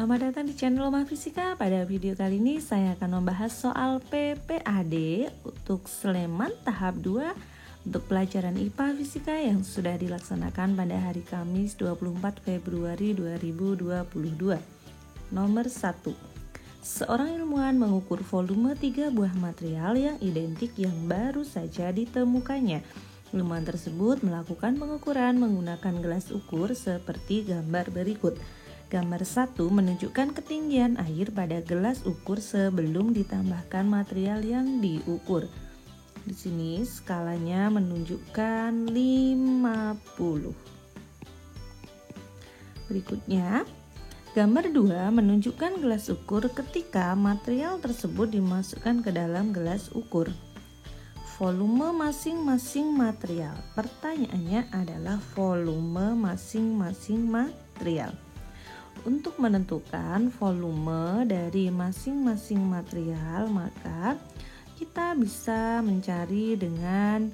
Selamat datang di channel Loma Fisika. Pada video kali ini saya akan membahas soal PPAD untuk Sleman tahap 2 untuk pelajaran IPA Fisika yang sudah dilaksanakan pada hari Kamis 24 Februari 2022. Nomor 1. Seorang ilmuwan mengukur volume 3 buah material yang identik yang baru saja ditemukannya. Ilmuwan tersebut melakukan pengukuran menggunakan gelas ukur seperti gambar berikut. Gambar 1 menunjukkan ketinggian air pada gelas ukur sebelum ditambahkan material yang diukur. Di sini skalanya menunjukkan 50. Berikutnya, gambar 2 menunjukkan gelas ukur ketika material tersebut dimasukkan ke dalam gelas ukur. Volume masing-masing material. Pertanyaannya adalah volume masing-masing material. Untuk menentukan volume dari masing-masing material, maka kita bisa mencari dengan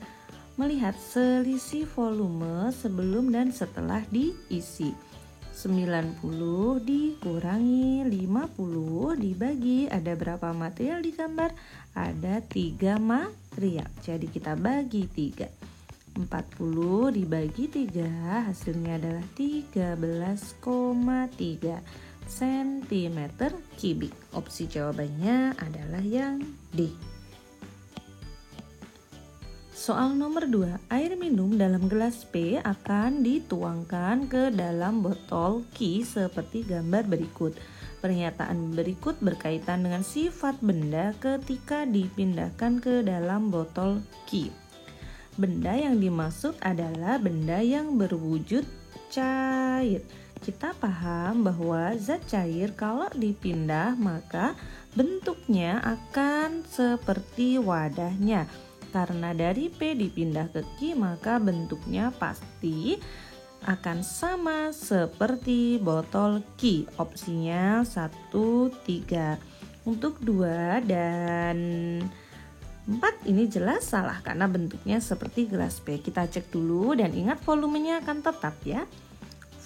melihat selisih volume sebelum dan setelah diisi. 90 dikurangi 50 dibagi, ada berapa material di gambar? Ada 3 material. Jadi kita bagi 3. 40 dibagi 3 hasilnya adalah 13,3 cm kubik. Opsi jawabannya adalah yang D. Soal nomor 2, air minum dalam gelas P akan dituangkan ke dalam botol Q seperti gambar berikut. Pernyataan berikut berkaitan dengan sifat benda ketika dipindahkan ke dalam botol Q. Benda yang dimaksud adalah benda yang berwujud cair. Kita paham bahwa zat cair kalau dipindah maka bentuknya akan seperti wadahnya. Karena dari P dipindah ke Q maka bentuknya pasti akan sama seperti botol Q. Opsinya 1, 3. Untuk 2 dan 4 ini jelas salah karena bentuknya seperti gelas P. Kita cek dulu dan ingat volumenya akan tetap ya.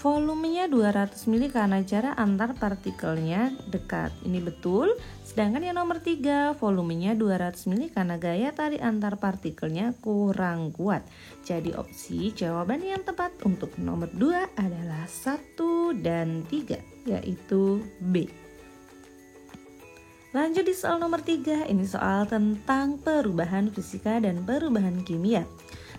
Volumenya 200 ml karena jarak antar partikelnya dekat. Ini betul. Sedangkan yang nomor 3 volumenya 200 ml karena gaya tarik antar partikelnya kurang kuat. Jadi opsi jawaban yang tepat untuk nomor 2 adalah 1 dan 3 yaitu B. Lanjut di soal nomor 3, ini soal tentang perubahan fisika dan perubahan kimia.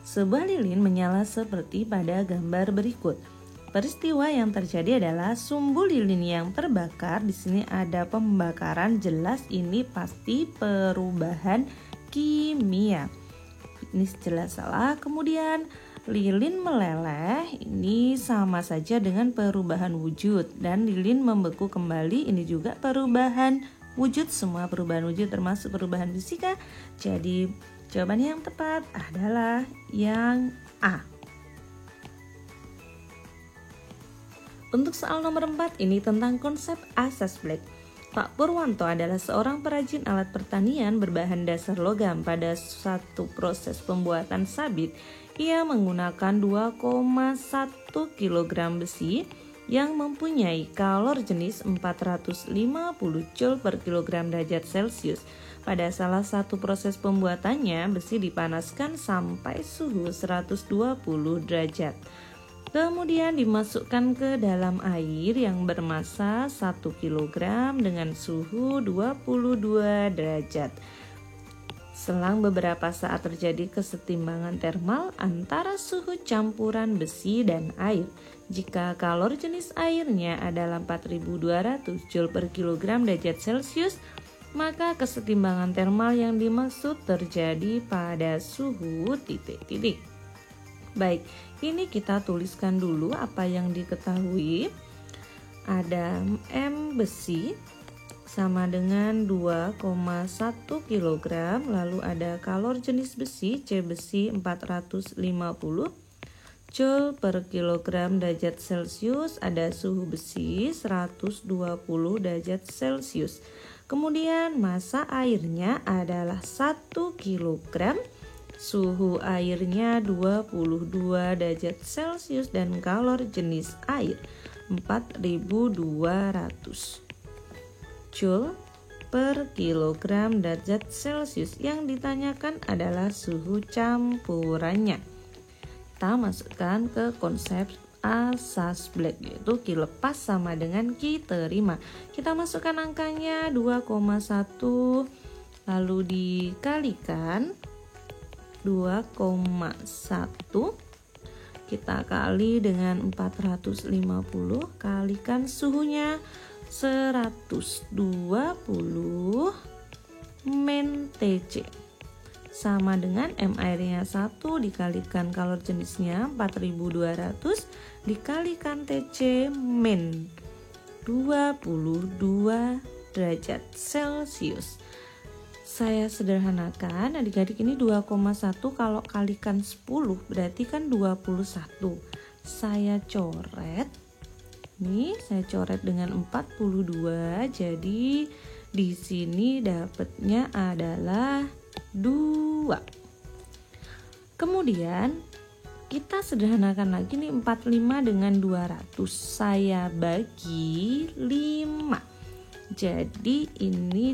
Sebuah lilin menyala seperti pada gambar berikut. Peristiwa yang terjadi adalah sumbu lilin yang terbakar. Di sini ada pembakaran, jelas ini pasti perubahan kimia. Ini jelas salah. Kemudian lilin meleleh, ini sama saja dengan perubahan wujud. Dan lilin membeku kembali, ini juga perubahan wujud. Semua perubahan wujud termasuk perubahan fisika. Jadi jawaban yang tepat adalah yang A. Untuk soal nomor 4 ini tentang konsep asas Black. Pak Purwanto adalah seorang perajin alat pertanian berbahan dasar logam. Pada satu proses pembuatan sabit, ia menggunakan 2,1 kg besi yang mempunyai kalor jenis 450 Joule per kilogram derajat Celcius. Pada salah satu proses pembuatannya, besi dipanaskan sampai suhu 120 derajat. Kemudian dimasukkan ke dalam air yang bermassa 1 kg dengan suhu 22 derajat. Selang beberapa saat terjadi kesetimbangan termal antara suhu campuran besi dan air. Jika kalor jenis airnya adalah 4200 Joule per kilogram derajat Celcius, maka kesetimbangan termal yang dimaksud terjadi pada suhu titik-titik. Baik, ini kita tuliskan dulu apa yang diketahui. Ada M besi sama dengan 2,1 kg, lalu ada kalor jenis besi C besi 450 Joule per kilogram derajat Celcius, ada suhu besi 120 derajat Celcius. Kemudian massa airnya adalah 1 kg, suhu airnya 22 derajat Celcius dan kalor jenis air 4200 Joule per kilogram derajat Celcius. Yang ditanyakan adalah suhu campurannya. Kita masukkan ke konsep asas Black, yaitu Q lepas sama dengan Q terima. Kita masukkan angkanya 2,1 lalu dikalikan 2,1 kita kali dengan 450 kalikan suhunya 120 men TC sama dengan M airnya 1 dikalikan kalor jenisnya 4200 dikalikan TC men 22 derajat Celcius. Saya sederhanakan, adik-adik, ini 2,1 kalau kalikan 10 berarti kan 21. Saya coret. Nih, saya coret dengan 42. Jadi di sini dapatnya adalah 2. Kemudian kita sederhanakan lagi nih, 45 dengan 200 saya bagi 5. Jadi ini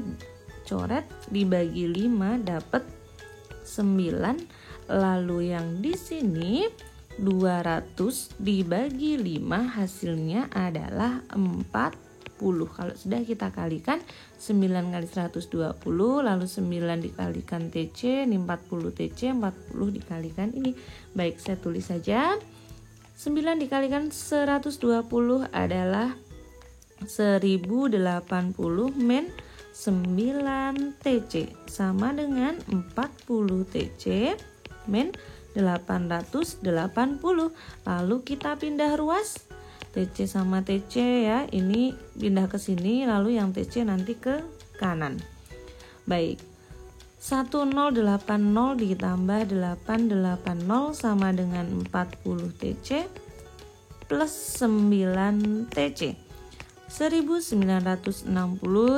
coret dibagi 5 dapat 9. Lalu yang di sini 200 dibagi 5 hasilnya adalah 40. Kalau sudah kita kalikan 9 kali 120 lalu 9 dikalikan TC, ini 40 TC, 40 dikalikan ini. Baik, saya tulis saja. 9 dikalikan 120 adalah 1080 men 9 TC sama dengan 40 TC men 880. Lalu kita pindah ruas, TC sama TC ya, ini pindah ke sini, lalu yang TC nanti ke kanan. Baik, 1080 ditambah 880 sama dengan 40 TC plus 9 TC. 1960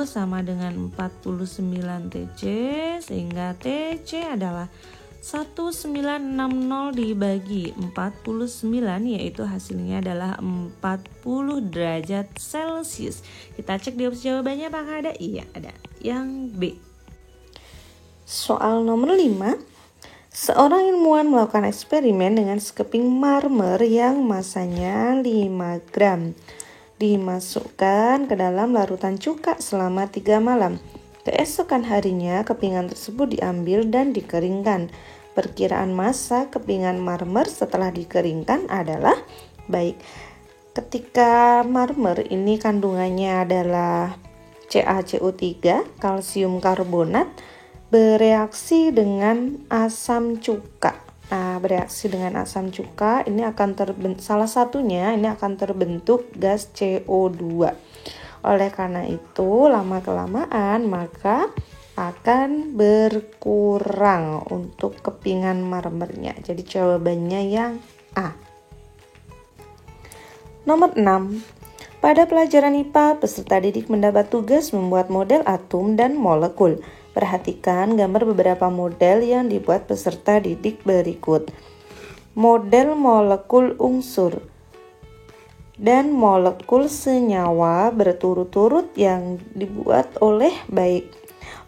sama dengan 49 TC, sehingga TC adalah 1960 dibagi 49, yaitu hasilnya adalah 40 derajat Celcius. Kita cek di opsi jawabannya apakah ada? Iya, ada. Yang B. Soal nomor 5. Seorang ilmuwan melakukan eksperimen dengan sekeping marmer yang masanya 5 gram. Dimasukkan ke dalam larutan cuka selama 3 malam. Keesokan harinya kepingan tersebut diambil dan dikeringkan. Perkiraan massa kepingan marmer setelah dikeringkan adalah, baik, ketika marmer ini kandungannya adalah CaCO3, kalsium karbonat, bereaksi dengan asam cuka. Nah, bereaksi dengan asam cuka ini akan salah satunya ini akan terbentuk gas CO2. Oleh karena itu, lama-kelamaan maka akan berkurang untuk kepingan marmernya. Jadi jawabannya yang A. Nomor 6. Pada pelajaran IPA, peserta didik mendapat tugas membuat model atom dan molekul. Perhatikan gambar beberapa model yang dibuat peserta didik berikut. Model molekul unsur dan molekul senyawa berturut-turut yang dibuat oleh baik.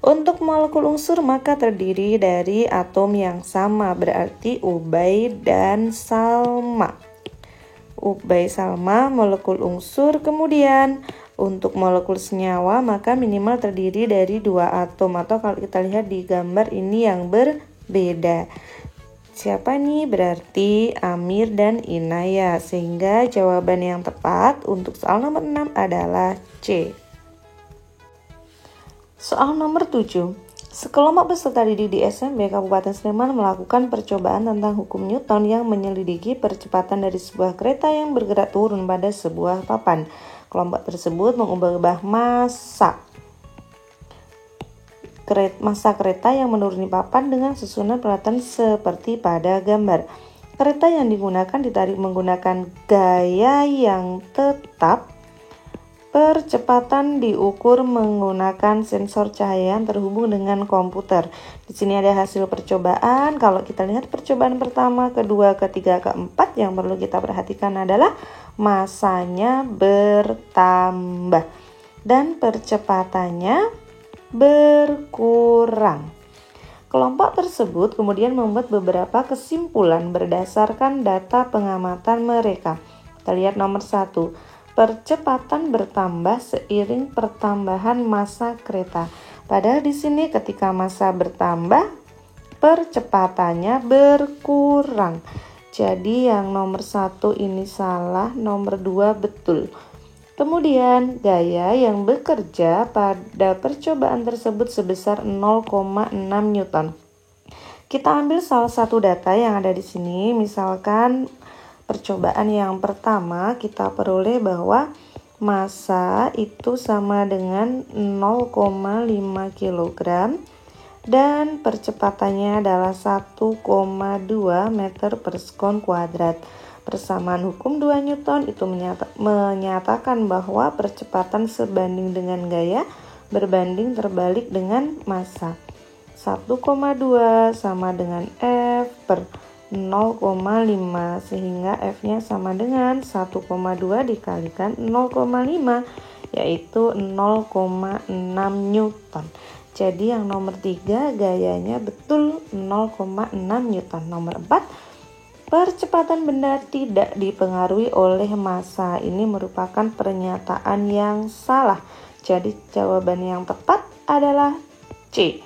Untuk molekul unsur maka terdiri dari atom yang sama, berarti Ubay dan Salma. Ubay Salma molekul unsur. Kemudian untuk molekul senyawa maka minimal terdiri dari 2 atom, atau kalau kita lihat di gambar ini yang berbeda. Siapa nih? Berarti Amir dan Inaya. Sehingga jawaban yang tepat untuk soal nomor 6 adalah C. Soal nomor 7. Sekelompok peserta didik di SMP Kabupaten Sleman melakukan percobaan tentang hukum Newton yang menyelidiki percepatan dari sebuah kereta yang bergerak turun pada sebuah papan. Kelompok tersebut mengubah massa kereta yang menuruni papan dengan susunan peralatan seperti pada gambar. Kereta yang digunakan ditarik menggunakan gaya yang tetap. Percepatan diukur menggunakan sensor cahaya yang terhubung dengan komputer. Di sini ada hasil percobaan. Kalau kita lihat percobaan pertama, kedua, ketiga, keempat, yang perlu kita perhatikan adalah masanya bertambah dan percepatannya berkurang. Kelompok tersebut kemudian membuat beberapa kesimpulan berdasarkan data pengamatan mereka. Kita lihat nomor 1. Percepatan bertambah seiring pertambahan massa kereta. Padahal di sini ketika massa bertambah, percepatannya berkurang. Jadi yang nomor 1 ini salah, nomor 2 betul. Kemudian gaya yang bekerja pada percobaan tersebut sebesar 0,6 Newton. Kita ambil salah satu data yang ada di sini. Misalkan percobaan yang pertama kita peroleh bahwa massa itu sama dengan 0,5 kg dan percepatannya adalah 1,2 meter per sekon kuadrat. Persamaan hukum 2 Newton itu menyatakan bahwa percepatan sebanding dengan gaya berbanding terbalik dengan massa. 1,2 sama dengan F per 0,5 sehingga F-nya sama dengan 1,2 dikalikan 0,5 yaitu 0,6 Newton. Jadi yang nomor 3 gayanya betul 0,6 Newton. Nomor 4, percepatan benda tidak dipengaruhi oleh massa. Ini merupakan pernyataan yang salah. Jadi jawaban yang tepat adalah C.